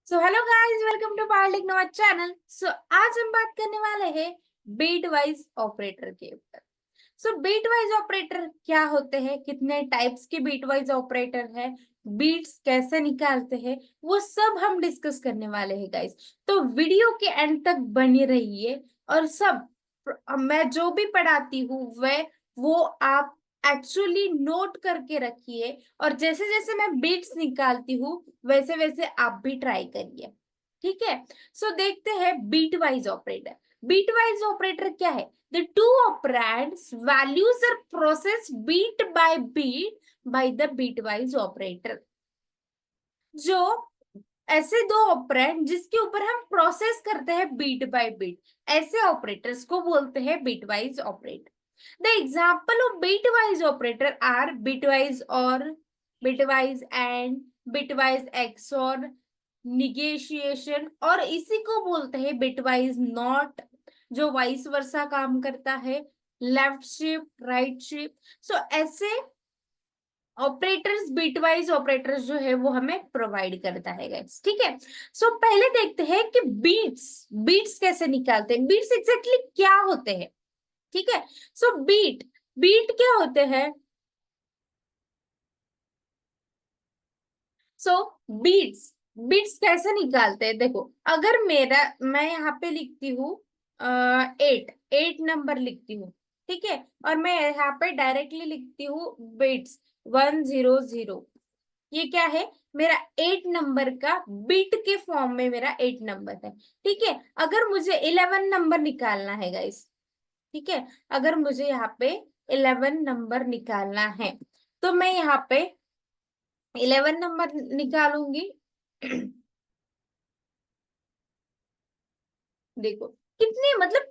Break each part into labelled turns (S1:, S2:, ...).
S1: So hello guys, welcome to power technology channel. So आज हम बात करने वाले हैं बीट वाइज ऑपरेटर के ऊपर। सो बीट वाइज ऑपरेटर क्या होते हैं, कितने टाइप्स के बीट वाइज ऑपरेटर है, बीट्स कैसे निकालते हैं, वो सब हम डिस्कस करने वाले हैं गाइस। तो वीडियो के एंड तक बनी रहिए और सब मैं जो भी पढ़ाती हूँ वह वो आप एक्चुअली नोट करके रखिए और जैसे जैसे मैं बीट्स निकालती हूँ वैसे वैसे आप भी ट्राई करिए। ठीक है। सो देखते हैं bitwise operator. Bitwise operator क्या है? The two operands values are processed beat by the bitwise operator। जो ऐसे दो ऑपरेंड जिसके ऊपर हम प्रोसेस करते हैं बीट बाय बीट, ऐसे ऑपरेटर्स को बोलते हैं bitwise operator. The example of bitwise operator are bitwise or, bitwise and, bitwise XOR, negation, और इसी को बोलते हैं बिटवाइज नॉट, जो वाइस वर्सा काम करता है, left shift, right shift. So ऐसे ऑपरेटर्स, बिटवाइज ऑपरेटर्स जो है वो हमें प्रोवाइड करता है गाइस। ठीक है। सो पहले देखते हैं कि बीट्स बीट्स कैसे निकालते हैं, बीट्स एग्जैक्टली क्या होते हैं। ठीक है। सो बीट बीट क्या होते हैं? सो बीट्स बीट्स कैसे निकालते हैं, देखो अगर मैं यहाँ पे लिखती हूँ 8 नंबर लिखती हूँ। ठीक है। और मैं यहाँ पे डायरेक्टली लिखती हूँ बीट्स 100। ये क्या है? मेरा 8 नंबर का बीट के फॉर्म में मेरा 8 नंबर है। ठीक है। अगर मुझे 11 नंबर निकालना है गाइस, ठीक है, अगर मुझे यहाँ पे 11 नंबर निकालना है तो मैं यहाँ पे 11 नंबर निकालूंगी। देखो कितने मतलब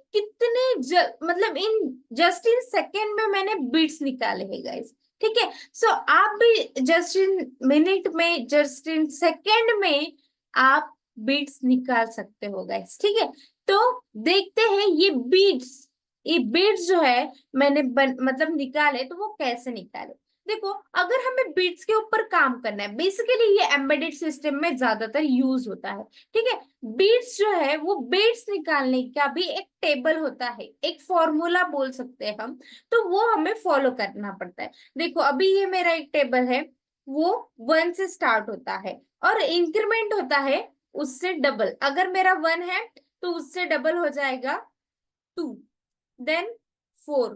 S1: मतलब इन जस्ट इन सेकेंड में मैंने बीट्स निकाले हैं गाइस। ठीक है। सो आप भी जस्ट इन मिनट में, जस्ट इन सेकेंड में आप बीट्स निकाल सकते हो गाइस। ठीक है। तो देखते हैं ये बीट्स जो है मैंने मतलब निकाले तो वो कैसे निकाले। देखो अगर हमें बीट्स के ऊपर काम करना है, बेसिकली ये एम्बेडेड सिस्टम में ज्यादातर यूज होता है। ठीक है। बीट्स जो है वो बीट्स निकालने का भी एक टेबल होता है, एक फॉर्मूला बोल सकते हैं हम, तो वो हमें फॉलो करना पड़ता है। देखो अभी ये मेरा एक टेबल है, वो 1 से स्टार्ट होता है और इंक्रीमेंट होता है उससे डबल। अगर मेरा 1 है तो उससे डबल हो जाएगा 2, देन 4।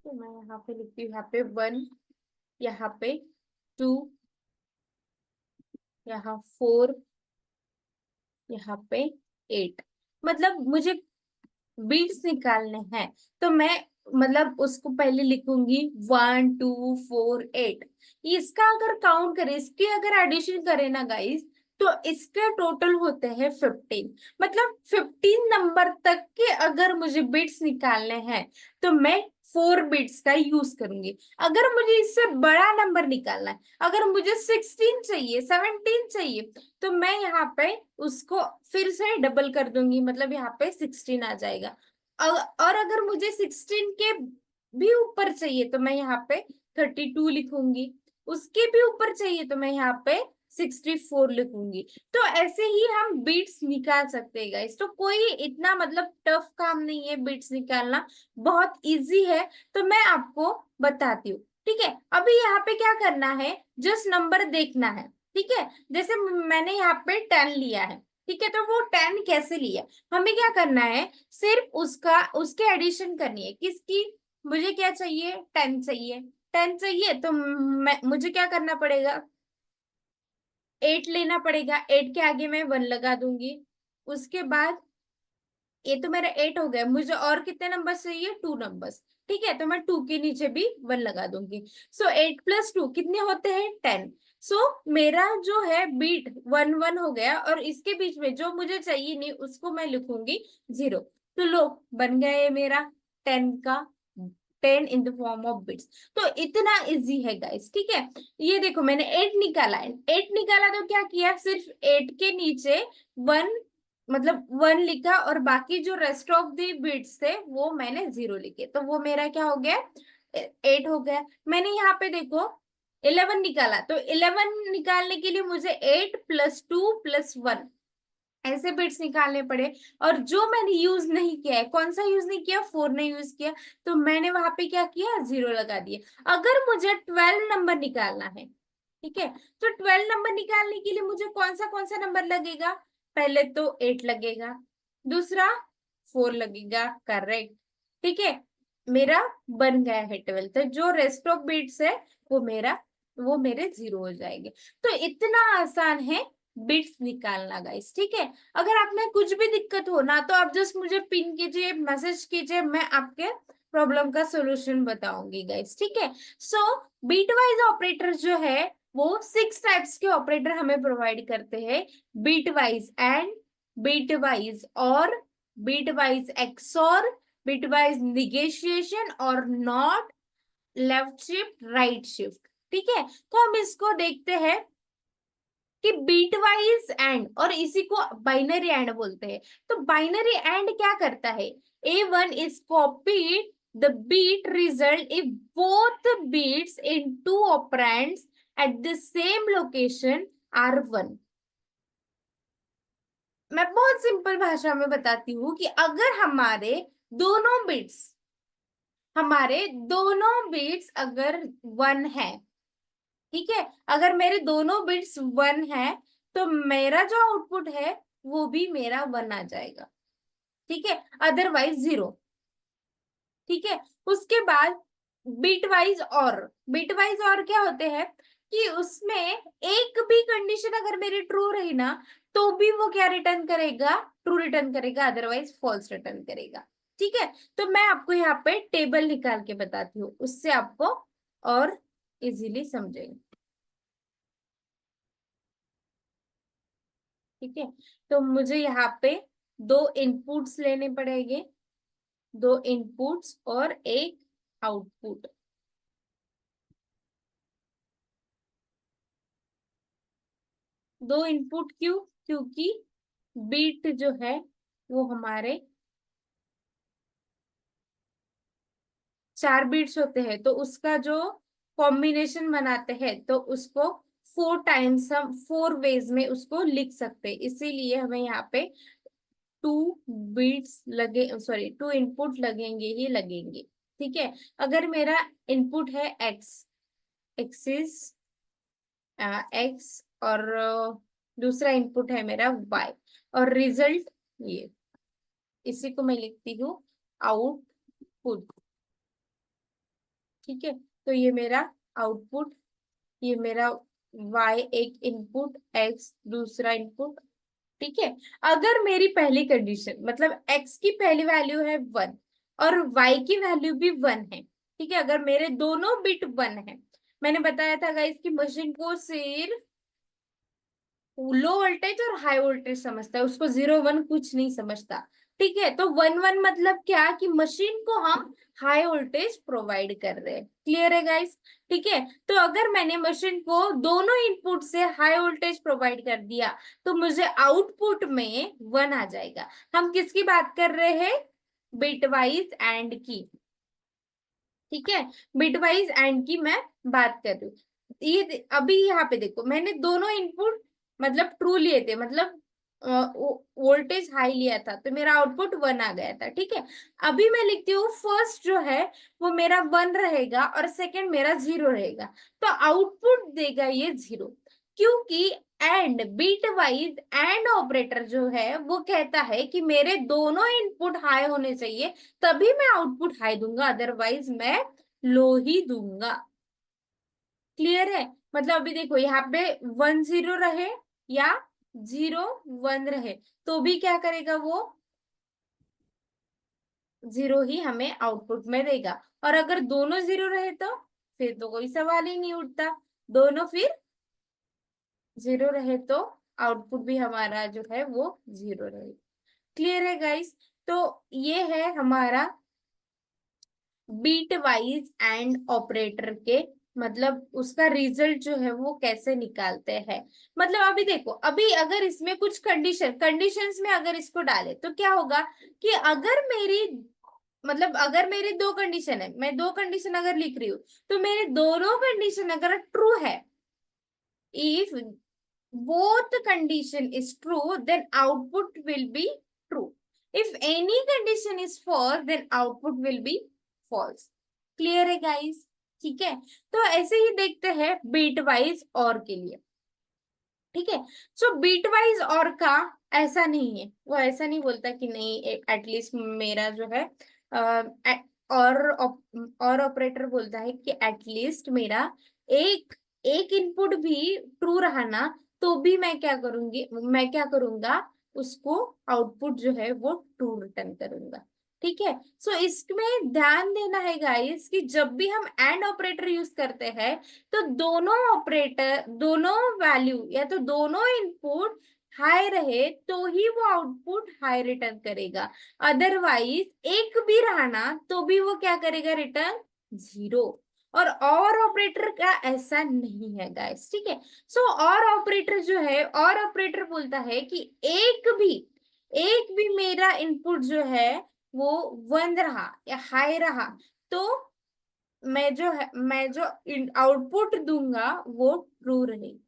S1: तो मैं यहाँ पे लिखती हूँ, यहाँ पे 1, यहाँ पे 2, यहाँ 4, यहाँ पे 8। मतलब मुझे बीट्स निकालने हैं तो मैं मतलब उसको पहले लिखूंगी 1 2 4 8। इसका अगर काउंट करें, इसके अगर एडिशन करें ना गाइस, तो इसके टोटल होते हैं 15। मतलब 15 नंबर तक के अगर मुझे बिट्स निकालने हैं तो मैं 4 बिट्स का यूज करूंगी। अगर मुझे इससे बड़ा नंबर निकालना है, अगर मुझे 16 चाहिए, 17 चाहिए, तो मैं यहाँ पे उसको फिर से डबल कर दूंगी, मतलब यहाँ पे 16 आ जाएगा। और अगर मुझे 16 के भी ऊपर चाहिए तो मैं यहाँ पे 32 लिखूंगी, उसके भी ऊपर चाहिए तो मैं यहाँ पे 64 लिखूंगी। तो ऐसे ही हम बीट्स निकाल सकते हैं गाइस। तो कोई इतना मतलब टफ काम नहीं है बीट्स निकालना, बहुत इजी है। तो मैं आपको बताती हूँ। ठीक है। अभी यहाँ पे क्या करना है, जस्ट नंबर देखना है। ठीक है। जैसे मैंने यहाँ पे 10 लिया है, ठीक है, तो वो 10 कैसे लिया, हमें क्या करना है, सिर्फ उसका उसके एडिशन करनी है। किसकी? मुझे क्या चाहिए? 10 चाहिए। 10 चाहिए तो मुझे क्या करना पड़ेगा, 8 लेना पड़ेगा। 8 के आगे मैं 1 लगा दूंगी। उसके बाद ये तो मेरा 8 हो गया, मुझे और कितने नंबर चाहिए? 2 नंबर्स। ठीक है। तो मैं 2 के नीचे भी 1 लगा दूंगी। सो 8 + 2 कितने होते हैं? 10। सो मेरा जो है बीट 1 1 हो गया और इसके बीच में जो मुझे चाहिए नहीं उसको मैं लिखूंगी 0। तो लो बन गया ये मेरा 10 का 10 in the form of bits. तो इतना इजी है गाइस, ठीक है। ये देखो मैंने 8 निकाला है, 8 निकाला तो क्या किया, सिर्फ 8 के नीचे 1, मतलब 1 लिखा, और बाकी जो रेस्ट ऑफ द बिट्स थे वो मैंने 0 लिखे, तो वो मेरा क्या हो गया, 8 हो गया। मैंने यहाँ पे देखो 11 निकाला, तो 11 निकालने के लिए मुझे 8 + 2 + 1 ऐसे बिट्स निकालने पड़े। और जो मैंने यूज नहीं किया है, कौन सा यूज नहीं किया, 4 ने यूज किया, तो मैंने वहां पे क्या किया, 0 लगा दिया। अगर मुझे 12 नंबर निकालना है, ठीक है, तो 12 नंबर निकालने के लिए मुझे कौन सा नंबर लगेगा, पहले तो 8 लगेगा, दूसरा 4 लगेगा, करेक्ट, ठीक है। मेरा बन गया है 12, तो जो रेस्ट ऑफ बिट्स है वो मेरे 0 हो जाएंगे। तो इतना आसान है बिट्स निकालना गाइस, ठीक है। अगर आप में कुछ भी दिक्कत हो ना, तो आप जस्ट मुझे पिन कीजिए, मैसेज कीजिए, मैं आपके प्रॉब्लम का सोल्यूशन बताऊंगी गाइस, ठीक है। सो बीट वाइज ऑपरेटर जो है वो 6 टाइप्स के ऑपरेटर हमें प्रोवाइड करते हैं, bitwise and, bitwise or, bitwise XOR, bitwise negation और not, left shift, right shift, ठीक है। तो हम इसको देखते हैं कि बीट वाइज एंड, और इसी को बाइनरी एंड बोलते हैं। तो बाइनरी एंड क्या करता है, A1 is copied the beat result if both beats in two operands at the same location are 1। मैं बहुत सिंपल भाषा में बताती हूँ कि अगर हमारे दोनों बिट्स अगर 1 है, ठीक है, अगर मेरे दोनों बिट्स 1 है, तो मेरा जो आउटपुट है वो भी मेरा 1 आ जाएगा, ठीक है, अदरवाइज 0, ठीक है। उसके बाद बिट वाइज और क्या होते हैं कि उसमें एक भी कंडीशन अगर मेरी ट्रू रही ना, तो भी वो क्या रिटर्न करेगा, ट्रू रिटर्न करेगा, अदरवाइज फॉल्स रिटर्न करेगा, ठीक है। तो मैं आपको यहाँ पे टेबल निकाल के बताती हूँ, उससे आपको और इजीली समझेंगे, ठीक है। तो मुझे यहाँ पे 2 इनपुट्स लेने पड़ेंगे, 2 इनपुट्स और एक आउटपुट। दो इनपुट क्यों, क्योंकि बीट जो है वो हमारे 4 बीट्स होते हैं, तो उसका जो कॉम्बिनेशन बनाते हैं तो उसको 4 टाइम्स हम 4 वेज में उसको लिख सकते हैं, इसीलिए हमें यहाँ पे 2 बीट्स लगे, सॉरी 2 इनपुट लगेंगे ही लगेंगे, ठीक है। अगर मेरा इनपुट है एक्सिस एक्स, और दूसरा इनपुट है मेरा वाई, और रिजल्ट ये, इसी को मैं लिखती हूँ आउटपुट, ठीक है। तो ये मेरा आउटपुट, ये मेरा वाई एक इनपुट, एक्स दूसरा इनपुट, ठीक है। अगर मेरी पहली कंडीशन मतलब एक्स की पहली वैल्यू है 1 और वाई की वैल्यू भी 1 है, ठीक है, अगर मेरे दोनों बिट 1 है, मैंने बताया था गाइस कि मशीन को सिर्फ लो वोल्टेज और हाई वोल्टेज समझता है, उसको 0 1 कुछ नहीं समझता, ठीक है। तो 1 1 मतलब क्या कि मशीन को हम हाई वोल्टेज प्रोवाइड कर रहे हैं, क्लियर है गाइस, ठीक है। तो अगर मैंने मशीन को दोनों इनपुट से हाई वोल्टेज प्रोवाइड कर दिया, तो मुझे आउटपुट में 1 आ जाएगा। हम किसकी बात कर रहे हैं, बिटवाइज एंड की, ठीक है, बिटवाइज एंड की मैं बात कर रही हूँ। अभी यहाँ पे देखो मैंने दोनों इनपुट मतलब ट्रू लिए थे, मतलब वोल्टेज हाई लिया था, तो मेरा आउटपुट 1 आ गया था, ठीक है। अभी मैं लिखती हूँ फर्स्ट जो है वो मेरा 1 रहेगा और सेकंड मेरा 0 रहेगा, तो आउटपुट देगा ये 0, क्योंकि and bitwise and operator जो है वो कहता है कि मेरे दोनों इनपुट हाई होने चाहिए, तभी मैं आउटपुट हाई दूंगा, अदरवाइज मैं लो ही दूंगा, क्लियर है। मतलब अभी देखो यहाँ पे 1 0 रहे या 0 1 रहे, तो भी क्या करेगा वो 0 ही हमें आउटपुट में देगा, और अगर दोनों 0 रहे तो फिर तो कोई सवाल ही नहीं उठता, दोनों फिर 0 रहे तो आउटपुट भी हमारा जो है वो 0 रहे, क्लियर है गाइस। तो ये है हमारा बीट वाइज एंड ऑपरेटर के मतलब उसका रिजल्ट जो है वो कैसे निकालते हैं। मतलब अभी देखो, अभी अगर इसमें कुछ कंडीशंस में अगर इसको डाले तो क्या होगा कि अगर मेरी मतलब अगर मेरी दो कंडीशन है, मैं दो कंडीशन अगर लिख रही हूँ, तो मेरे दोनों कंडीशन अगर ट्रू है, if both condition is true then output will be true, if any condition is false then output will be false। Clear है गाइस? ठीक है, तो ऐसे ही देखते हैं बीट वाइज और के लिए। ठीक है, सो बीट वाइज और का ऐसा नहीं है, वो ऐसा नहीं बोलता कि नहीं एटलीस्ट मेरा जो है और ऑपरेटर बोलता है कि एटलीस्ट मेरा एक एक इनपुट भी ट्रू रहा ना, तो भी मैं क्या करूंगा, उसको आउटपुट जो है वो ट्रू रिटर्न करूंगा। ठीक है, सो इसमें ध्यान देना है गाइस कि जब भी हम एंड ऑपरेटर यूज करते हैं तो दोनों वैल्यू या तो दोनों इनपुट हाई रहे तो ही वो आउटपुट हाई रिटर्न करेगा, अदरवाइज एक भी रहा ना तो भी वो क्या करेगा, रिटर्न जीरो। और ऑपरेटर का ऐसा नहीं है गाइस। ठीक है, सो और ऑपरेटर जो है, और ऑपरेटर बोलता है कि एक भी मेरा इनपुट जो है वो वन रहा या हाई रहा तो मैं जो आउटपुट दूंगा वो ट्रू रहेगी।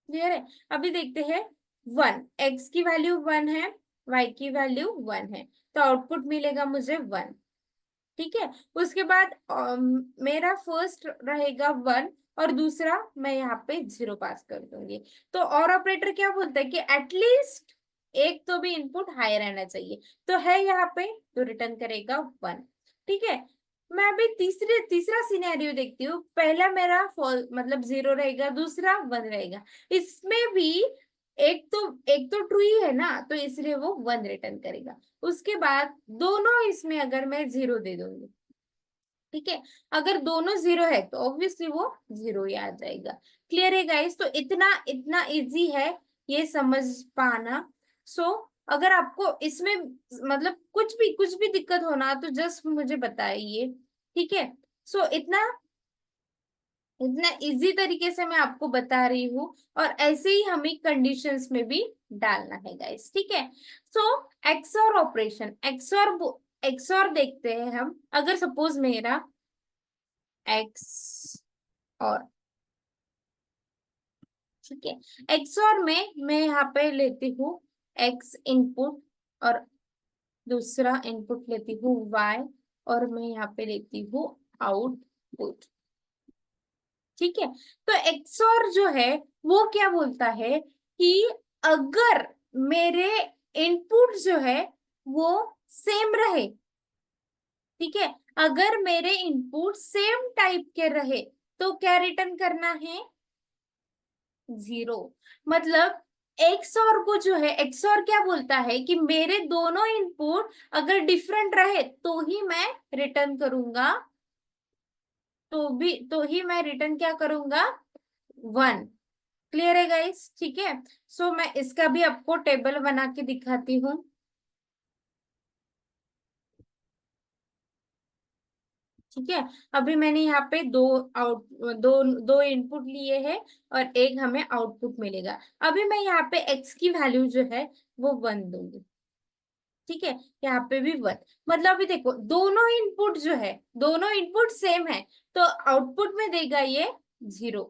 S1: क्लियर है? अभी देखते हैं, वन एक्स की वैल्यू वन है, वाई की वैल्यू वन है, तो आउटपुट मिलेगा मुझे वन। ठीक है, उसके बाद मेरा फर्स्ट रहेगा वन और दूसरा मैं यहाँ पे जीरो पास कर दूंगी। तो और ऑपरेटर क्या बोलता है कि एटलीस्ट एक तो भी इनपुट हाई रहना चाहिए, तो है यहाँ पे, तो रिटर्न करेगा वन। ठीक है, मैं अभी तीसरा सिनेरियो देखती हूँ। पहला मेरा फॉल मतलब जीरो रहेगा, दूसरा वन रहेगा। इसमें भी एक तो ट्रू ही है ना, तो इसलिए वो वन रिटर्न करेगा। उसके बाद दोनों इसमें अगर मैं जीरो दे दूंगी, ठीक है, अगर दोनों जीरो है तो ऑब्वियसली वो जीरो ही आ जाएगा। क्लियर है गाइस? तो इतना इतना इजी है ये समझ पाना। सो अगर आपको इसमें मतलब कुछ भी दिक्कत हो ना तो जस्ट मुझे बताइए। ठीक है, सो इतना इतना इजी तरीके से मैं आपको बता रही हूँ, और ऐसे ही हमें कंडीशंस में भी डालना है गाइस। ठीक है, सो एक्सऑर ऑपरेशन, एक्सऑर देखते हैं हम। अगर सपोज मेरा एक्स और, ठीक है, एक्सऑर में मैं यहाँ पे लेती हूँ एक्स इनपुट और दूसरा इनपुट लेती हूँ वाई, और मैं यहाँ पे लेती हूँ आउटपुट। ठीक है, तो एक्सऑर जो है वो क्या बोलता है कि अगर मेरे इनपुट जो है वो सेम रहे, ठीक है, अगर मेरे इनपुट सेम टाइप के रहे तो क्या रिटर्न करना है, जीरो। मतलब एक्सऑर को जो है, एक्सऑर क्या बोलता है कि मेरे दोनों इनपुट अगर डिफरेंट रहे तो ही मैं रिटर्न करूंगा, तो ही मैं रिटर्न क्या करूंगा, वन। क्लियर है गाइस? ठीक है, सो मैं इसका भी आपको टेबल बना के दिखाती हूँ। ठीक है, अभी मैंने यहाँ पे दो इनपुट लिए हैं और एक हमें आउटपुट मिलेगा। अभी मैं यहाँ पे एक्स की वैल्यू जो है वो वन दूंगी। ठीक है, यहाँ पे भी वन। मतलब अभी देखो, दोनों इनपुट जो है, दोनों इनपुट सेम है तो आउटपुट में देगा ये जीरो।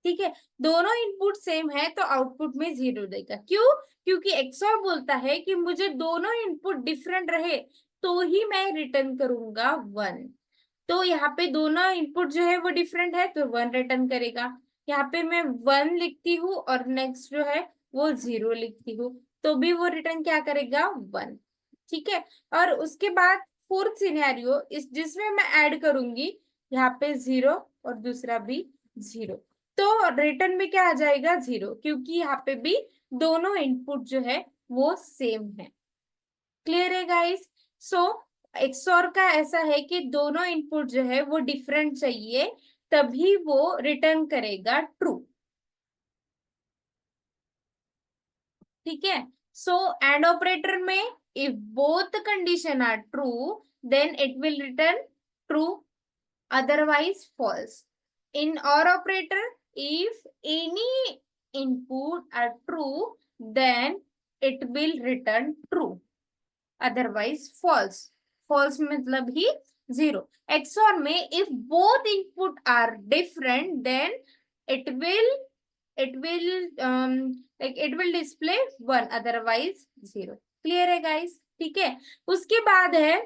S1: ठीक है, दोनों इनपुट सेम है तो आउटपुट में जीरो देगा। क्यों? क्योंकि एक्सऑर बोलता है कि मुझे दोनों इनपुट डिफरेंट रहे तो ही मैं रिटर्न करूंगा वन। तो यहाँ पे दोनों इनपुट जो है वो डिफरेंट है तो वन रिटर्न करेगा। यहाँ पे मैं वन लिखती हूँ और नेक्स्ट जो है वो जीरो लिखती हूँ, तो भी वो रिटर्न क्या करेगा, वन। ठीक है, और उसके बाद फोर्थ सिनेरियो इस जिसमें मैं ऐड करूंगी यहाँ पे जीरो और दूसरा भी जीरो, तो रिटर्न में क्या आ जाएगा, जीरो, क्योंकि यहाँ पे भी दोनों इनपुट जो है वो सेम है। क्लियर है गाइस? सो एक्सऑर का ऐसा है कि दोनों इनपुट जो है वो डिफरेंट चाहिए तभी वो रिटर्न करेगा ट्रू। ठीक है, सो एंड ऑपरेटर में if both condition are true then it will return true, otherwise false. In OR operator, if any input are true, then it will return true, otherwise false. False मतलब ही zero. XOR में if both input are different, then it will display 1, otherwise 0. Clear है guys? ठीक है, उसके बाद है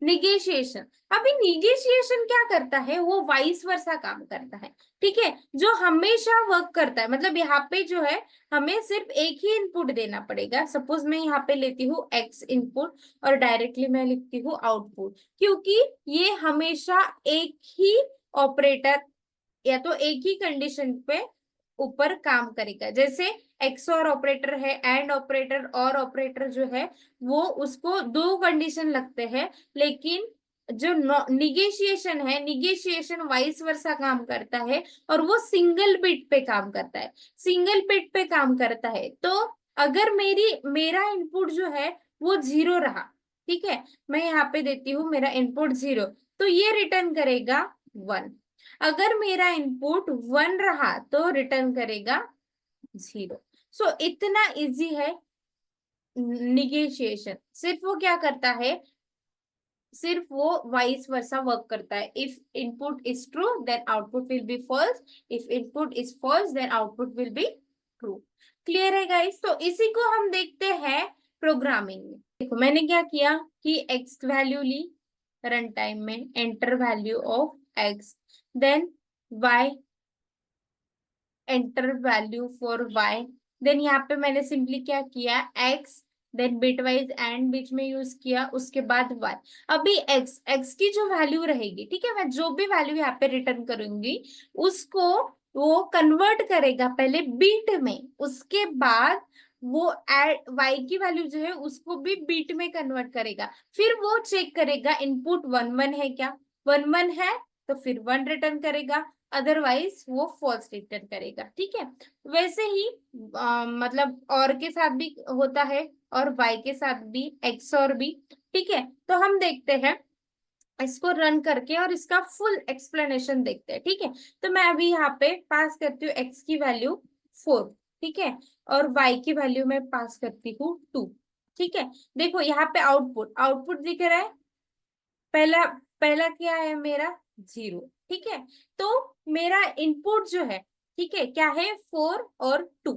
S1: निगेशिएशन. अभी निगेशिएशन क्या करता है, वो वाइस वर्सा काम करता है. ठीक है, जो हमेशा वर्क करता है, मतलब यहाँ पे जो है हमें सिर्फ एक ही इनपुट देना पड़ेगा. सपोज मैं यहाँ पे लेती हूँ x इनपुट और डायरेक्टली मैं लिखती हूँ आउटपुट, क्योंकि ये हमेशा एक ही ऑपरेटर या तो एक ही कंडीशन पे ऊपर काम करेगा. जैसे XOR ऑपरेटर है, एंड ऑपरेटर, और ऑपरेटर जो है वो उसको दो कंडीशन लगते हैं, लेकिन जो निगेशिएशन है, निगेशिएशन वाइस वर्सा काम करता है और वो सिंगल बिट पे काम करता है. सिंगल बिट पे काम करता है, तो अगर मेरा इनपुट जो है वो 0 रहा, ठीक है, मैं यहाँ पे देती हूँ मेरा इनपुट 0, तो ये रिटर्न करेगा 1. अगर मेरा इनपुट 1 रहा तो रिटर्न करेगा 0. सो इतना इजी है निगेशिएशन. सिर्फ वो क्या करता है, सिर्फ वो वाइस वर्सा वर्क करता है. If input is true then output will be false, if input is false then output will be true. Clear है गाइस? तो इसी को हम देखते हैं प्रोग्रामिंग में. देखो मैंने क्या किया कि एक्स वैल्यू ली रन टाइम में, enter value of X, then y, enter value for y, then यहाँ पे मैंने सिंपली क्या किया, x, देन बिटवाइज एंड बीच में यूज किया, उसके बाद y. अभी x की जो वैल्यू रहेगी, ठीक है, मैं जो भी वैल्यू यहाँ पे रिटर्न करूंगी उसको वो कन्वर्ट करेगा पहले बीट में, उसके बाद वो y की वैल्यू जो है उसको भी बीट में कन्वर्ट करेगा. फिर वो चेक करेगा इनपुट 1 1 है क्या, 1 1 है तो फिर 1 रिटर्न करेगा, अदरवाइज वो फॉल्स रिटर्न करेगा. ठीक है, वैसे ही मतलब और के साथ भी होता है और y के साथ भी, x और भी. ठीक है, तो हम देखते हैं इसको रन करके और इसका फुल एक्सप्लेनेशन देखते हैं. ठीक है, तो मैं अभी यहाँ पे पास करती हूँ x की वैल्यू 4, ठीक है, और y की वैल्यू मैं पास करती हूँ 2. ठीक है, देखो यहाँ पे आउटपुट दिख रहा है, पहला पहला क्या है मेरा 0. ठीक है, तो मेरा इनपुट जो है, ठीक है, क्या है 4 और 2.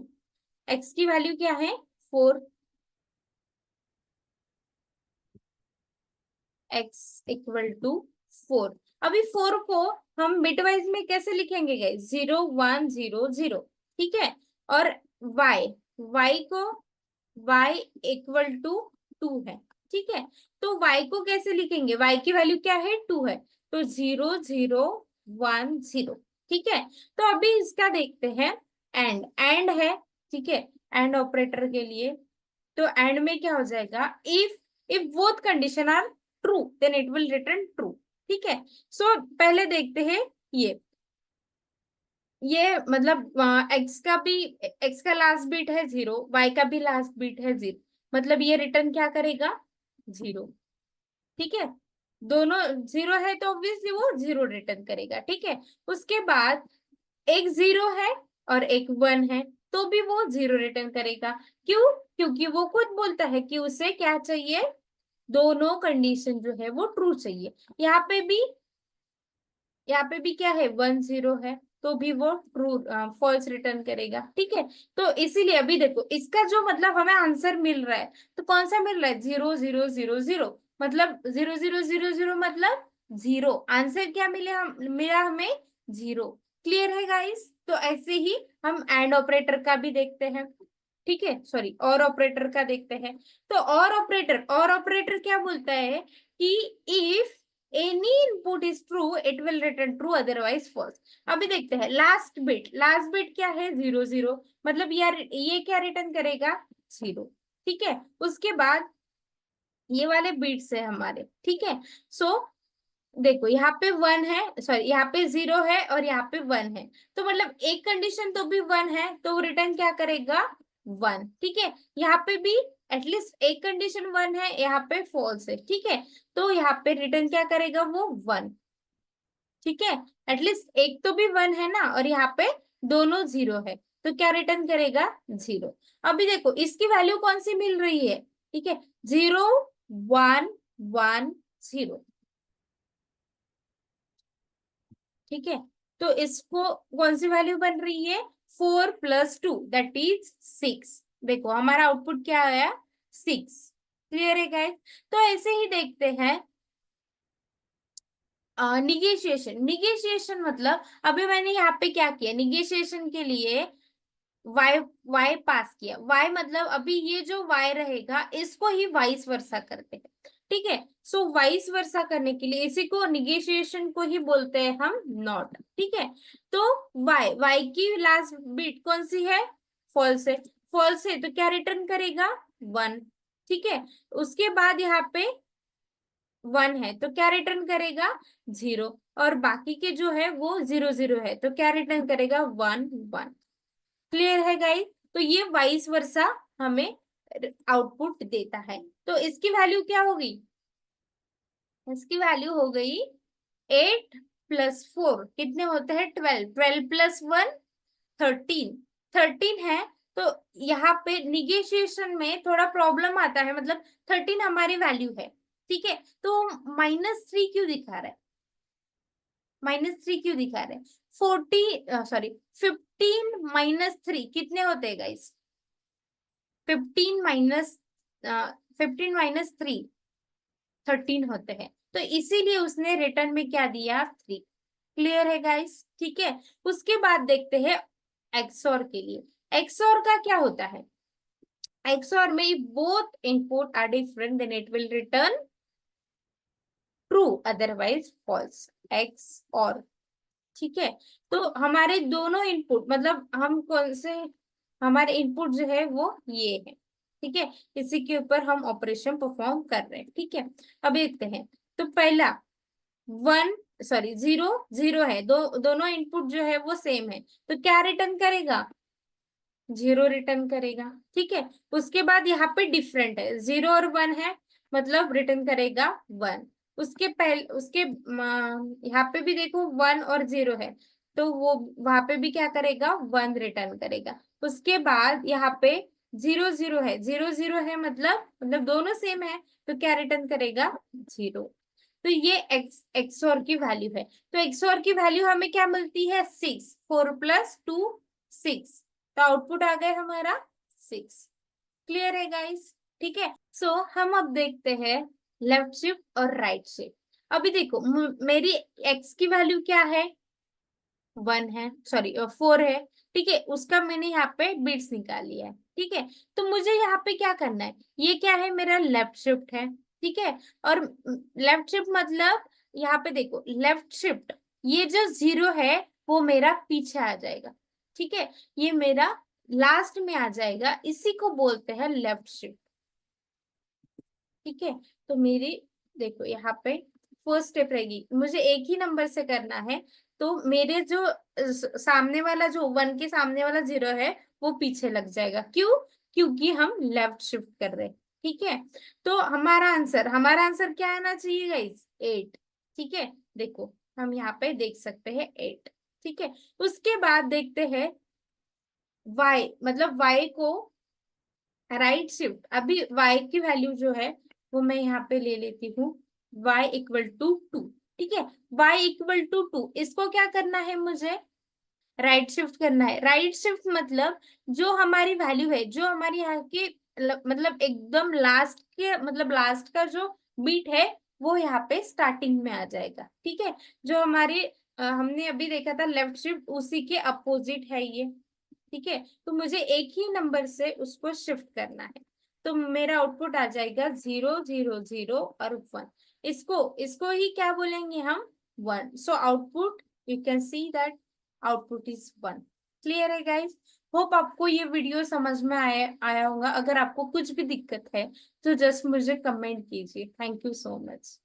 S1: x की वैल्यू क्या है 4, x इक्वल टू 4. अभी 4 को हम बिटवाइज में कैसे लिखेंगे गाइस, 0 1 0 0. ठीक है, और y को y इक्वल टू 2 है. ठीक है, तो y को कैसे लिखेंगे, y की वैल्यू क्या है 2 है, तो 0 0 1 0. ठीक है, तो अभी इसका देखते हैं एंड है. ठीक है, एंड ऑपरेटर के लिए, तो एंड में क्या हो जाएगा, if both condition are true then it will return true. ठीक है, सो पहले देखते हैं ये मतलब एक्स का लास्ट बीट है 0, y का भी लास्ट बीट है 0, मतलब ये रिटर्न क्या करेगा 0. ठीक है, दोनों 0 है तो ऑब्वियसली वो 0 रिटर्न करेगा. ठीक है, उसके बाद एक 0 है और एक 1 है तो भी वो 0 रिटर्न करेगा. क्यों? क्योंकि वो खुद बोलता है कि उसे क्या चाहिए, दोनों कंडीशन जो है वो ट्रू चाहिए. यहाँ पे भी क्या है 1 0 है तो भी वो ट्रू फॉल्स रिटर्न करेगा. ठीक है, तो इसीलिए अभी देखो इसका जो मतलब हमें आंसर मिल रहा है, तो कौन सा मिल रहा है 0 0 0 0, मतलब 0 0 0 0 मतलब 0. आंसर क्या मिला हमें 0. क्लियर है गाइस? तो ऐसे ही हम एंड ऑपरेटर का भी देखते हैं. ठीक है, सॉरी, और ऑपरेटर का देखते हैं. तो और ऑपरेटर क्या बोलता है कि if any input is true it will return true otherwise false. अभी देखते हैं लास्ट बिट क्या है 0 0, मतलब यार ये क्या रिटर्न करेगा 0. ठीक है, उसके बाद ये वाले बिट्स है हमारे. ठीक है, सो देखो यहाँ पे 1 है, सॉरी यहाँ पे 0 है और यहाँ पे 1 है, तो मतलब एक कंडीशन तो भी 1 है तो रिटर्न क्या करेगा 1. ठीक है, यहाँ पे भी एटलीस्ट एक कंडीशन 1 है, यहाँ पे फॉल्स है, ठीक है, तो यहाँ पे रिटर्न क्या करेगा वो 1, ठीक है, एटलीस्ट एक तो भी 1 है ना, और यहाँ पे दोनों 0 है, तो क्या रिटर्न करेगा 0। अभी देखो इसकी वैल्यू कौन सी मिल रही है, ठीक है, 0 1 1 0, ठीक है, तो इसको कौन सी वैल्यू बन रही है, 4 + 2 दैट इज 6। देखो हमारा आउटपुट क्या आया, 6। क्लियर है गाइस। तो ऐसे ही देखते हैं निगेशिएशन। निगेशिएशन मतलब अभी मैंने यहाँ पे क्या किया, निगेशिएशन के लिए y y पास किया, y मतलब अभी ये जो y रहेगा इसको ही वाइस वर्सा करते हैं, ठीक है, सो वाइस वर्सा करने के लिए इसी को निगेशिएशन को ही बोलते हैं हम नॉट, ठीक है, तो y की लास्ट बिट कौन सी है, फॉल्स है, फॉल्स है तो क्या रिटर्न करेगा 1, ठीक है, उसके बाद यहाँ पे 1 है तो क्या रिटर्न करेगा 0, और बाकी के जो है वो 0 0 है तो क्या रिटर्न करेगा 1 1। क्लियर है गाइस। तो ये वाइस वर्सा हमें आउटपुट देता है। तो इसकी वैल्यू क्या होगी, इसकी वैल्यू हो गई 8 + 4 कितने होते हैं 12, 12 + 1 13, 13 है। तो यहाँ पे निगेशिएशन में थोड़ा प्रॉब्लम आता है, मतलब 13 हमारी वैल्यू है, ठीक है, तो -3 क्यों दिखा रहा है, -3 क्यों दिखा रहे हैं, 15 - 3 कितने होते हैं गाइस, 15 माइनस 3 13 होते हैं, तो इसीलिए उसने रिटर्न में क्या दिया 3। क्लियर है गाइस, ठीक है। उसके बाद देखते हैं एक्सओर के लिए। एक्सओर का क्या होता है, एक्सओर में both input are different then it will return true otherwise false, X or, ठीक है, तो हमारे दोनों इनपुट मतलब हम कौन से, हमारे इनपुट जो है वो ये है, ठीक है, इसी के ऊपर हम ऑपरेशन परफॉर्म कर रहे हैं, ठीक है। अब देखते हैं, तो पहला 1 सॉरी 0 0 है, दोनों इनपुट जो है वो सेम है, तो क्या रिटर्न करेगा 0 रिटर्न करेगा, ठीक है। उसके बाद यहाँ पे डिफरेंट है, 0 और 1 है, मतलब रिटर्न करेगा 1। उसके पहले उसके यहाँ पे भी देखो 1 और 0 है, तो वो वहां पे भी क्या करेगा 1 रिटर्न करेगा। उसके बाद यहाँ पे 0 0 है, 0 0 है, मतलब दोनों सेम है, तो क्या रिटर्न करेगा 0। तो ये एक्सओर की वैल्यू है। तो एक्सओर की वैल्यू हमें क्या मिलती है 6, 4 + 2 6, तो आउटपुट आ गया हमारा 6। क्लियर है गाइस, ठीक है। सो हम अब देखते हैं लेफ्ट शिफ्ट और राइट शिफ्ट। अभी देखो मेरी एक्स की वैल्यू क्या है 1 है, सॉरी 4 है, ठीक है, उसका मैंने यहाँ पे बिट्स निकाल लिया है, ठीक है। तो मुझे यहाँ पे क्या करना है, ये क्या है मेरा लेफ्ट शिफ्ट है, ठीक है, और लेफ्ट शिफ्ट मतलब यहाँ पे देखो लेफ्ट शिफ्ट, ये जो 0 है वो मेरा पीछे आ जाएगा, ठीक है, ये मेरा लास्ट में आ जाएगा, इसी को बोलते हैं लेफ्ट शिफ्ट, ठीक है। तो मेरी देखो यहाँ पे फर्स्ट स्टेप रहेगी, मुझे एक ही नंबर से करना है, तो मेरे जो सामने वाला जो 1 के सामने वाला 0 है वो पीछे लग जाएगा, क्यों, क्योंकि हम लेफ्ट शिफ्ट कर रहे हैं, ठीक है। तो हमारा आंसर क्या आना चाहिए गाइस 8, ठीक है, देखो हम यहाँ पे देख सकते हैं 8, ठीक है। उसके बाद देखते हैं y, मतलब y को राइट शिफ्ट, अभी y की वैल्यू जो है वो मैं यहाँ पे ले लेती हूँ, y = 2, ठीक है, y = 2, इसको क्या करना है मुझे राइट शिफ्ट करना है। राइट शिफ्ट मतलब जो हमारी वैल्यू है, जो हमारी यहाँ की मतलब एकदम लास्ट के मतलब लास्ट का जो बीट है वो यहाँ पे स्टार्टिंग में आ जाएगा, ठीक है। जो हमारी हमने अभी देखा था लेफ्ट शिफ्ट, उसी के अपोजिट है ये, ठीक है। तो मुझे एक ही नंबर से उसको शिफ्ट करना है, तो मेरा आउटपुट आ जाएगा 0 0 0 और 1, इसको इसको ही क्या बोलेंगे हम 1, so output you can see that output is 1। Clear है गाइस। होप आपको ये वीडियो समझ में आया आया होगा। अगर आपको कुछ भी दिक्कत है तो जस्ट मुझे कमेंट कीजिए। Thank you so much.